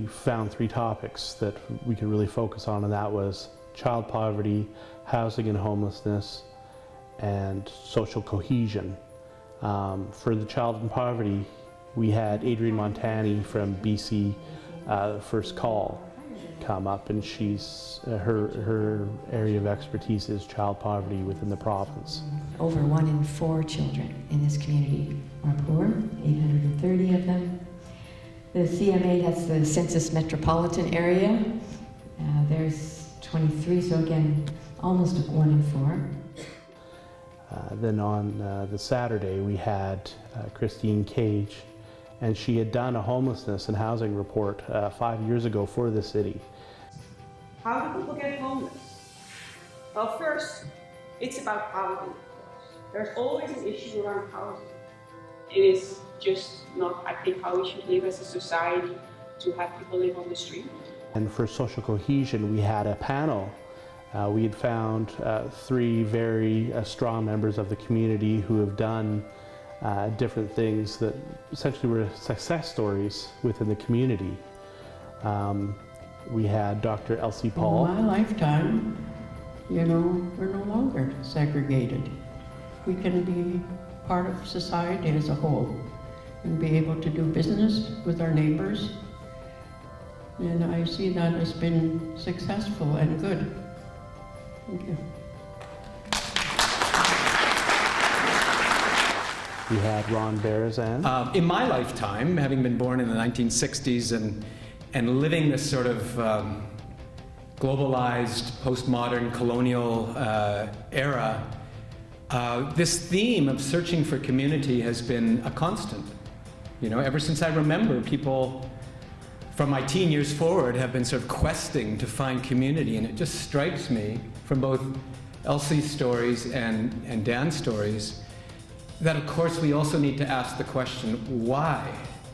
found three topics that we could really focus on, and that was child poverty, housing and homelessness, and social cohesion. For the child in poverty, we had Adrienne Montani from BC First Call come up, and she's her area of expertise is child poverty within the province. Over 1 in 4 children in this community are poor, 830 of them. The CMA, that's the Census Metropolitan Area. There's 23, so again, almost 1 in 4. Then on the Saturday, we had Christine Cage, and she had done a homelessness and housing report 5 years ago for the city. How do people get homeless? Well, first, it's about housing. There's always an issue around housing. It is just not, I think, how we should live as a society to have people live on the street. And for social cohesion, we had a panel. We had found 3 very strong members of the community who have done different things that essentially were success stories within the community. We had Dr. Elsie Paul. In my lifetime, you know, we're no longer segregated. We can be part of society as a whole and be able to do business with our neighbors. And I see that as been successful and good. Thank you. We had Ron Barazan. In my lifetime, having been born in the 1960s and living this sort of globalized, postmodern, colonial era, this theme of searching for community has been a constant. You know, ever since I remember, people from my teen years forward have been sort of questing to find community, and it just strikes me from both Elsie's stories and Dan's stories that, of course, we also need to ask the question, why?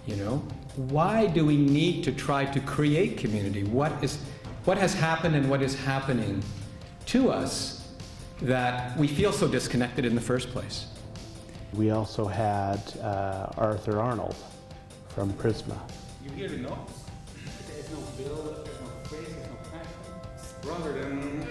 You know, why do we need to try to create community? What has happened and what is happening to us that we feel so disconnected in the first place? We also had Arthur Arnold from Prisma. You hear the notes? There's no build, there's no phrase, there's no passion. It's stronger than...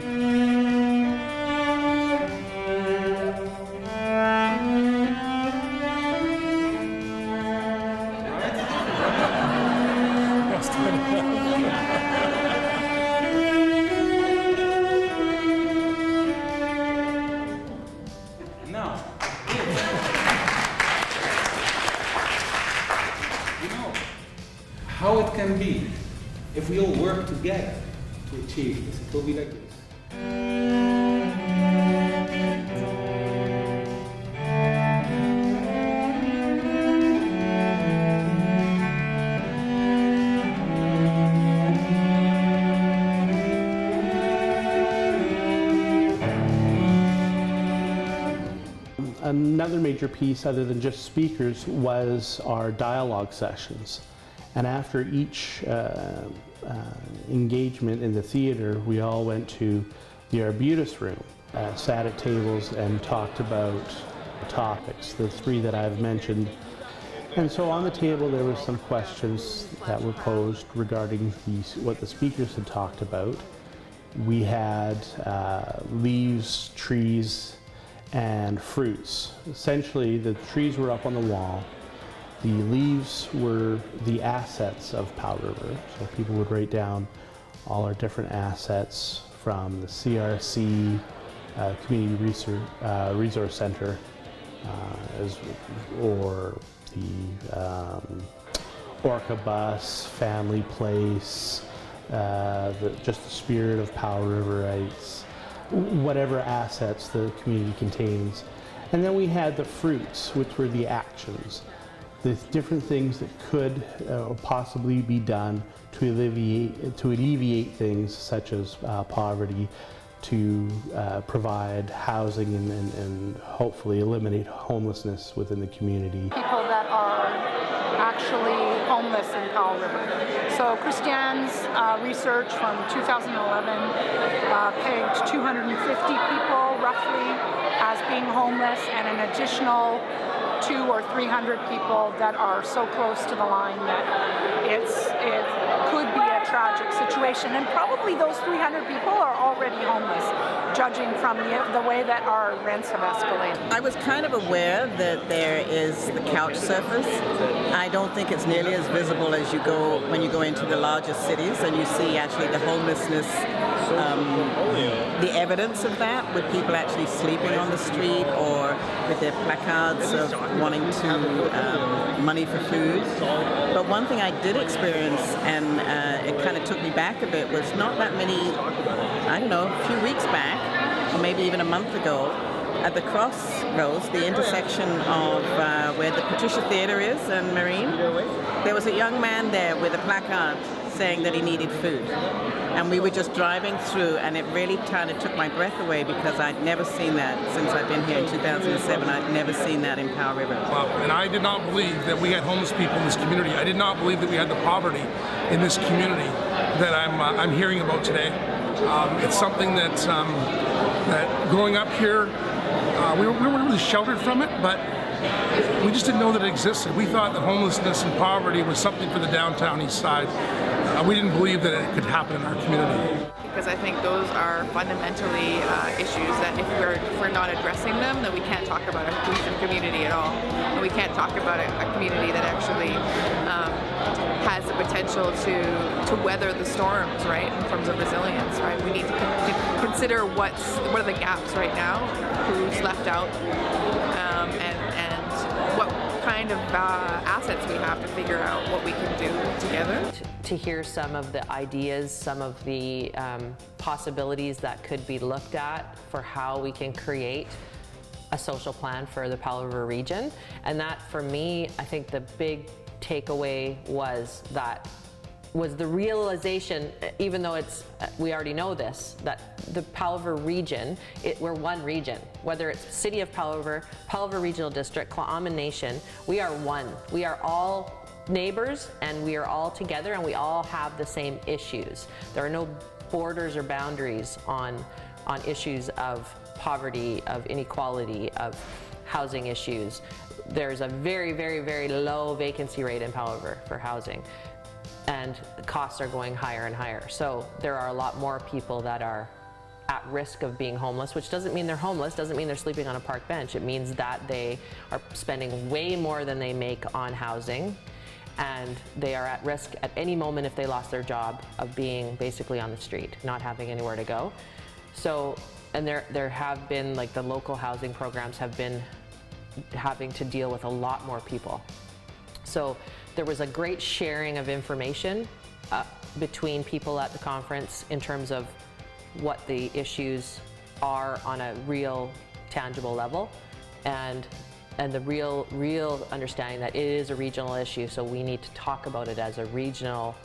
Now, you know how it can be if we all work together to achieve this. It will be like this. Another major piece, other than just speakers, was our dialogue sessions. And after each engagement in the theater, we all went to the Arbutus room, sat at tables and talked about topics, the 3 that I've mentioned. And so on the table there were some questions that were posed regarding what the speakers had talked about. We had leaves, trees, and fruits. Essentially, the trees were up on the wall. The leaves were the assets of Powell River. So people would write down all our different assets from the CRC, Community Resource Center, or the Orca Bus, Family Place, just the spirit of Powell Riverites, whatever assets the community contains. And then we had the fruits, which were the actions, the different things that could possibly be done to alleviate things such as poverty, to provide housing and hopefully eliminate homelessness within the community. People that are actually homeless in Powell River. So Christiane's research from 2011 pegged 250 people roughly as being homeless, and an additional 200 or 300 people that are so close to the line that it could be a tragic situation. And probably those 300 people are already homeless, judging from the way that our rents have escalated. I was kind of aware that there is the couch surfers. I don't think it's nearly as visible as when you go into the larger cities and you see actually the homelessness, the evidence of that, with people actually sleeping on the street or with their placards of wanting to money for food. But one thing I did experience, and it kind of took me back a bit, was not that many, I don't know, a few weeks back, or maybe even a month ago, at the crossroads, the intersection of where the Patricia Theatre is and Marine, there was a young man there with a placard saying that he needed food. And we were just driving through, and it really kind of took my breath away, because I'd never seen that since I've been here in 2007. I'd never seen that in Powell River. And I did not believe that we had homeless people in this community. I did not believe that we had the poverty in this community that I'm hearing about today. It's something that growing up here, we weren't really sheltered from it, but we just didn't know that it existed. We thought that homelessness and poverty was something for the downtown east side. We didn't believe that it could happen in our community. Because I think those are fundamentally issues that if we're not addressing them, then we can't talk about a cohesive community at all. And we can't talk about a community that actually has the potential to weather the storms, right, in terms of resilience, right? We need to consider what are the gaps right now, who's left out, and what kind of assets we have to figure out what we can do together. To hear some of the ideas, some of the possibilities that could be looked at for how we can create a social plan for the Powell River region. And that, for me, I think the big takeaway was the realization, even though we already know this, that the Powell River region, we're one region. Whether it's City of Powell River Regional District, Tla'amin Nation, we are one. We are all neighbors, and we are all together, and we all have the same issues. There are no borders or boundaries on issues of poverty, of inequality, of housing issues. There's a very, very, very low vacancy rate in Powell River for housing, and the costs are going higher and higher. So there are a lot more people that are at risk of being homeless, which doesn't mean they're homeless, doesn't mean they're sleeping on a park bench. It means that they are spending way more than they make on housing, and they are at risk at any moment, if they lost their job, of being basically on the street, not having anywhere to go. So, and there have been, like, the local housing programs have been having to deal with a lot more people. So there was a great sharing of information between people at the conference in terms of what the issues are on a real, tangible level, and the real understanding that it is a regional issue, so we need to talk about it as a regional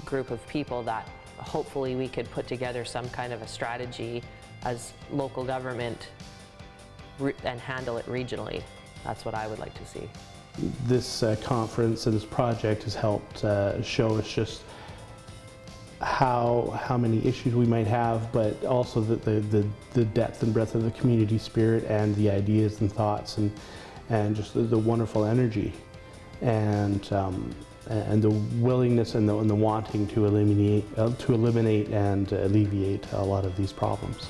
group of people, that hopefully we could put together some kind of a strategy as local government and handle it regionally. That's what I would like to see. This conference and this project has helped show us just how many issues we might have, but also the depth and breadth of the community spirit and the ideas and thoughts and just the wonderful energy and the willingness and the wanting to eliminate and alleviate a lot of these problems.